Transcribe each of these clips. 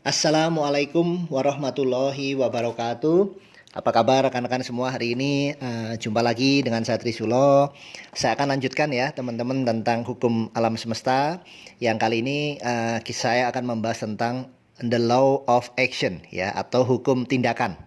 Assalamualaikum warahmatullahi wabarakatuh. Apa kabar rekan-rekan semua hari ini? Jumpa lagi dengan saya Trisulo. Saya akan lanjutkan ya teman-teman tentang hukum alam semesta. Yang kali ini saya akan membahas tentang the law of action ya, atau hukum tindakan.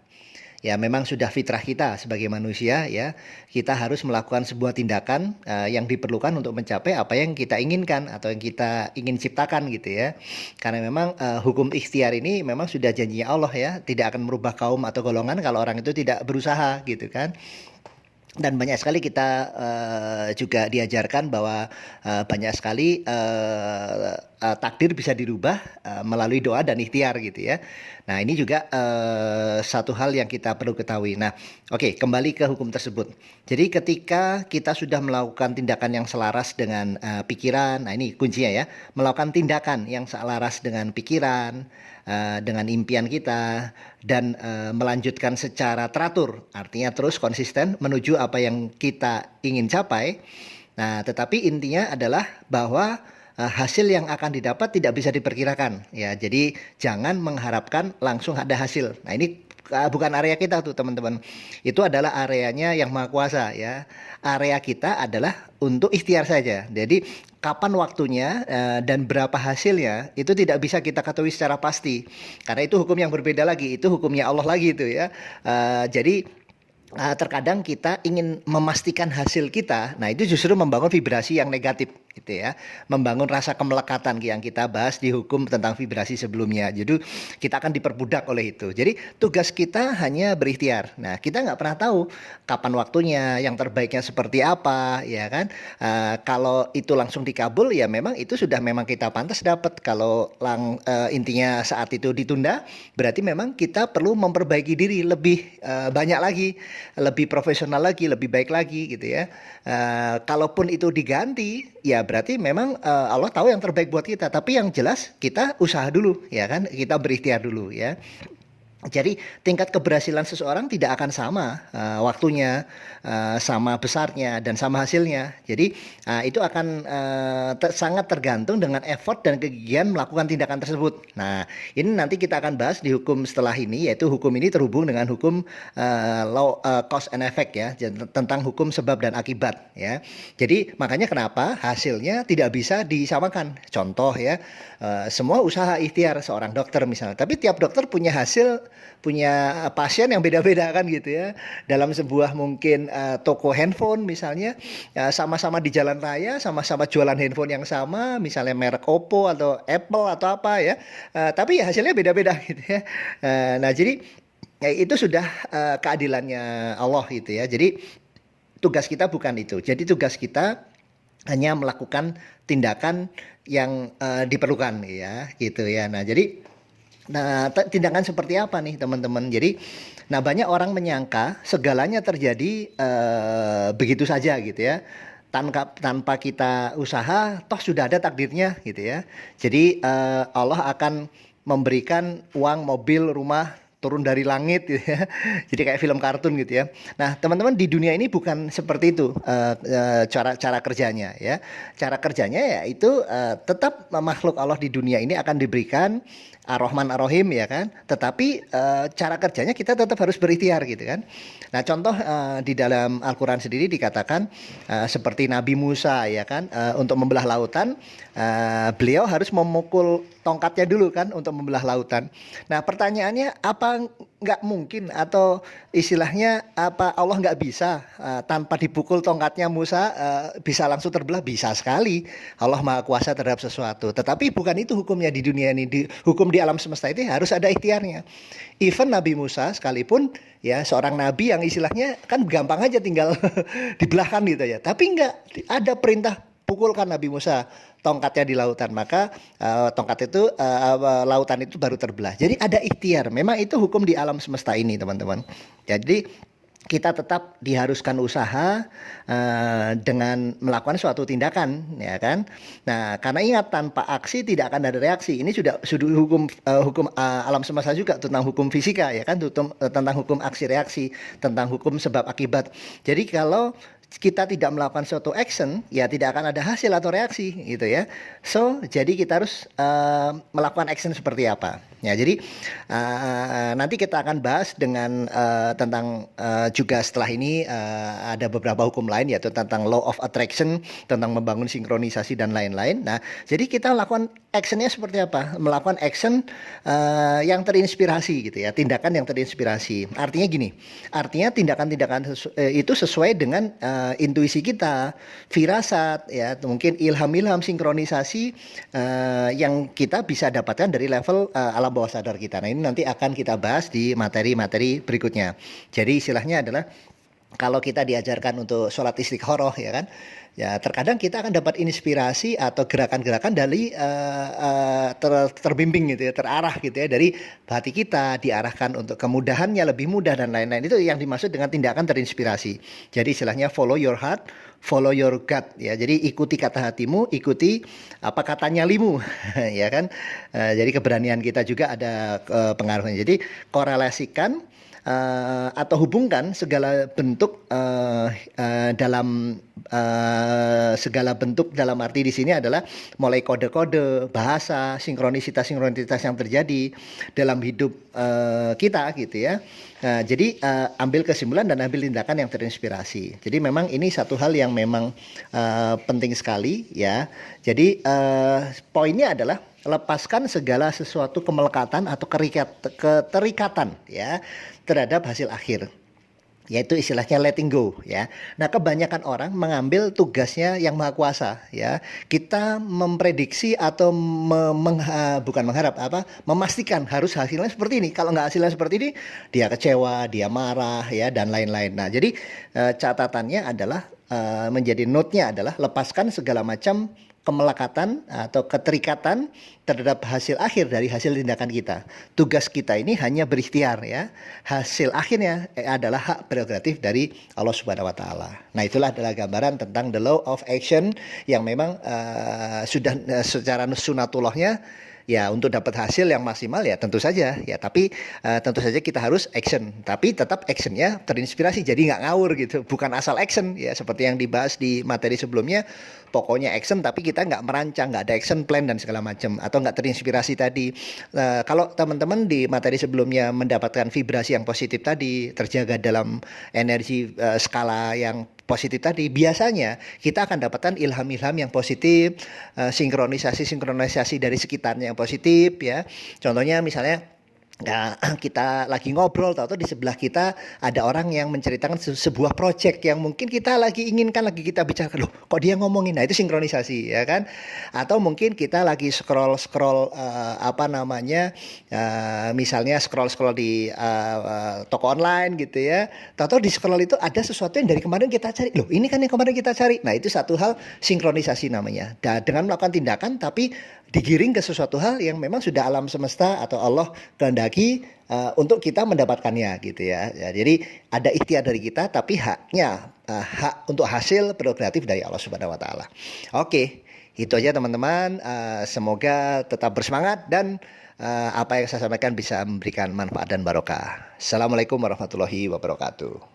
Ya, memang sudah fitrah kita sebagai manusia ya, kita harus melakukan sebuah tindakan yang diperlukan untuk mencapai apa yang kita inginkan atau yang kita ingin ciptakan gitu ya. Karena memang hukum ikhtiar ini memang sudah janjinya Allah ya, tidak akan merubah kaum atau golongan kalau orang itu tidak berusaha gitu kan. Dan banyak sekali kita juga diajarkan bahwa banyak sekali takdir bisa dirubah melalui doa dan ikhtiar gitu ya. Nah, ini juga satu hal yang kita perlu ketahui. Nah, oke, kembali ke hukum tersebut. Jadi ketika kita sudah melakukan tindakan yang selaras dengan pikiran, nah ini kuncinya ya, melakukan tindakan yang selaras dengan pikiran, dengan impian kita, dan melanjutkan secara teratur, artinya terus konsisten menuju apa yang kita ingin capai. Nah, tetapi intinya adalah bahwa hasil yang akan didapat tidak bisa diperkirakan ya. Jadi jangan mengharapkan langsung ada hasil. Nah, ini bukan area kita tuh teman-teman. Itu adalah areanya yang maha kuasa ya. Area kita adalah untuk ikhtiar saja. Jadi kapan waktunya dan berapa hasilnya itu tidak bisa kita ketahui secara pasti. Karena itu hukum yang berbeda lagi. Itu hukumnya Allah lagi itu ya. Jadi terkadang kita ingin memastikan hasil kita, nah itu justru membangun vibrasi yang negatif gitu ya, membangun rasa kemelekatan yang kita bahas di hukum tentang vibrasi sebelumnya. Jadi kita akan diperbudak oleh itu. Jadi tugas kita hanya berikhtiar. Nah, kita nggak pernah tahu kapan waktunya, yang terbaiknya seperti apa, ya kan? Kalau itu langsung dikabul, ya memang itu sudah memang kita pantas dapat. Kalau intinya saat itu ditunda, berarti memang kita perlu memperbaiki diri lebih banyak lagi, lebih profesional lagi, lebih baik lagi gitu ya. Kalaupun itu diganti, ya berarti memang Allah tahu yang terbaik buat kita. Tapi yang jelas kita usaha dulu, ya kan? Kita berikhtiar dulu ya. Jadi tingkat keberhasilan seseorang tidak akan sama waktunya, sama besarnya, dan sama hasilnya. Jadi itu akan sangat tergantung dengan effort dan kegigihan melakukan tindakan tersebut. Nah, ini nanti kita akan bahas di hukum setelah ini, yaitu hukum ini terhubung dengan hukum law cause and effect ya, tentang hukum sebab dan akibat ya. Jadi makanya kenapa hasilnya tidak bisa disamakan. Contoh ya, semua usaha ikhtiar seorang dokter misalnya, tapi tiap dokter punya hasil, punya pasien yang beda-beda kan gitu ya. Dalam sebuah mungkin toko handphone misalnya, sama-sama di jalan raya, sama-sama jualan handphone yang sama, misalnya merek Oppo atau Apple atau apa ya, tapi ya hasilnya beda-beda gitu ya. Nah, jadi ya itu sudah keadilannya Allah gitu ya. Jadi tugas kita bukan itu. Jadi tugas kita hanya melakukan tindakan yang diperlukan ya gitu ya. Nah, jadi tindakan seperti apa nih teman-teman? Jadi, nah banyak orang menyangka segalanya terjadi begitu saja gitu ya. Tanpa kita usaha, toh sudah ada takdirnya gitu ya. Jadi Allah akan memberikan uang, mobil, rumah turun dari langit gitu ya. Jadi kayak film kartun gitu ya. Nah, teman-teman, di dunia ini bukan seperti itu cara kerjanya ya. Cara kerjanya ya itu tetap makhluk Allah di dunia ini akan diberikan Ar-Rahman Ar-Rahim ya kan. Tetapi cara kerjanya kita tetap harus berikhtiar gitu kan. Nah, contoh di dalam Al-Qur'an sendiri dikatakan seperti Nabi Musa ya kan, untuk membelah lautan beliau harus memukul tongkatnya dulu kan untuk membelah lautan. Nah, pertanyaannya, apa nggak mungkin atau istilahnya apa Allah nggak bisa tanpa dipukul tongkatnya Musa bisa langsung terbelah? Bisa sekali. Allah Maha Kuasa terhadap sesuatu. Tetapi bukan itu hukumnya di dunia ini. Hukum di alam semesta itu harus ada ikhtiarnya. Even Nabi Musa sekalipun ya seorang nabi yang istilahnya kan gampang aja tinggal dibelahkan gitu ya. Tapi nggak ada perintah pukulkan Nabi Musa tongkatnya di lautan, maka tongkat itu lautan itu baru terbelah. Jadi ada ikhtiar. Memang itu hukum di alam semesta ini teman-teman. Jadi kita tetap diharuskan usaha dengan melakukan suatu tindakan ya kan. Nah, karena ingat, tanpa aksi tidak akan ada reaksi. Ini sudah hukum alam semesta juga, tentang hukum fisika ya kan, tentang hukum aksi reaksi, tentang hukum sebab akibat. Jadi kalau kita tidak melakukan suatu action, ya tidak akan ada hasil atau reaksi gitu ya. So, jadi kita harus melakukan action seperti apa. Ya, jadi nanti kita akan bahas dengan tentang juga setelah ini ada beberapa hukum lain, yaitu tentang law of attraction, tentang membangun sinkronisasi dan lain-lain. Nah, jadi kita lakukan actionnya seperti apa? Melakukan action yang terinspirasi gitu ya, tindakan yang terinspirasi. Artinya gini, artinya tindakan-tindakan itu sesuai dengan intuisi kita, firasat, ya mungkin ilham-ilham sinkronisasi yang kita bisa dapatkan dari level alam bawah sadar kita. Nah, ini nanti akan kita bahas di materi-materi berikutnya. Jadi istilahnya adalah kalau kita diajarkan untuk sholat istikharah, ya kan, ya terkadang kita akan dapat inspirasi atau gerakan-gerakan dari terbimbing gitu ya, terarah gitu ya, dari hati kita diarahkan untuk kemudahannya lebih mudah dan lain-lain. Itu yang dimaksud dengan tindakan terinspirasi. Jadi istilahnya follow your heart, follow your gut ya. Jadi ikuti kata hatimu, ikuti apa kata nyalimu ya kan. Jadi keberanian kita juga ada pengaruhnya. Jadi korelasikan atau hubungkan segala bentuk dalam segala bentuk dalam arti di sini adalah mulai kode-kode, bahasa, sinkronisitas yang terjadi dalam hidup kita gitu ya. Jadi ambil kesimpulan dan ambil tindakan yang terinspirasi. Jadi memang ini satu hal yang memang penting sekali ya. Jadi poinnya adalah lepaskan segala sesuatu kemelekatan atau keterikatan ya terhadap hasil akhir, yaitu istilahnya letting go ya. Nah, kebanyakan orang mengambil tugasnya yang maha kuasa ya. Kita memprediksi atau bukan mengharap memastikan harus hasilnya seperti ini. Kalau nggak hasilnya seperti ini, dia kecewa, dia marah ya dan lain-lain. Nah, jadi catatannya adalah menjadi note-nya adalah lepaskan segala macam kemelekatan atau keterikatan terhadap hasil akhir dari hasil tindakan kita. Tugas kita ini hanya berikhtiar ya. Hasil akhirnya adalah hak prerogatif dari Allah Subhanahu wa taala. Nah, itulah adalah gambaran tentang the law of action yang memang sudah secara sunatullahnya ya, untuk dapat hasil yang maksimal ya tentu saja ya, tapi tentu saja kita harus action, tapi tetap actionnya terinspirasi, jadi nggak ngawur gitu, bukan asal action ya seperti yang dibahas di materi sebelumnya. Pokoknya action tapi kita nggak merancang, nggak ada action plan dan segala macam, atau nggak terinspirasi tadi. Kalau teman-teman di materi sebelumnya mendapatkan vibrasi yang positif tadi, terjaga dalam energi skala yang positif tadi, biasanya kita akan dapatkan ilham-ilham yang positif, sinkronisasi dari sekitarnya yang positif ya. Contohnya misalnya kita lagi ngobrol, tahu-tahu di sebelah kita ada orang yang menceritakan sebuah proyek yang mungkin kita lagi inginkan, lagi kita bicarakan, loh kok dia ngomongin, nah itu sinkronisasi ya kan. Atau mungkin kita lagi scroll misalnya scroll di toko online gitu ya, tahu-tahu di scroll itu ada sesuatu yang dari kemarin kita cari, loh ini kan yang kemarin kita cari. Nah, itu satu hal sinkronisasi namanya, dengan melakukan tindakan tapi digiring ke sesuatu hal yang memang sudah alam semesta atau Allah kehendaki untuk kita mendapatkannya gitu ya. Jadi ada ikhtiar dari kita, tapi haknya hak untuk hasil prerogatif dari Allah Subhanahu wa taala. Oke, itu aja teman-teman. Semoga tetap bersemangat dan apa yang saya sampaikan bisa memberikan manfaat dan barokah. Assalamualaikum warahmatullahi wabarakatuh.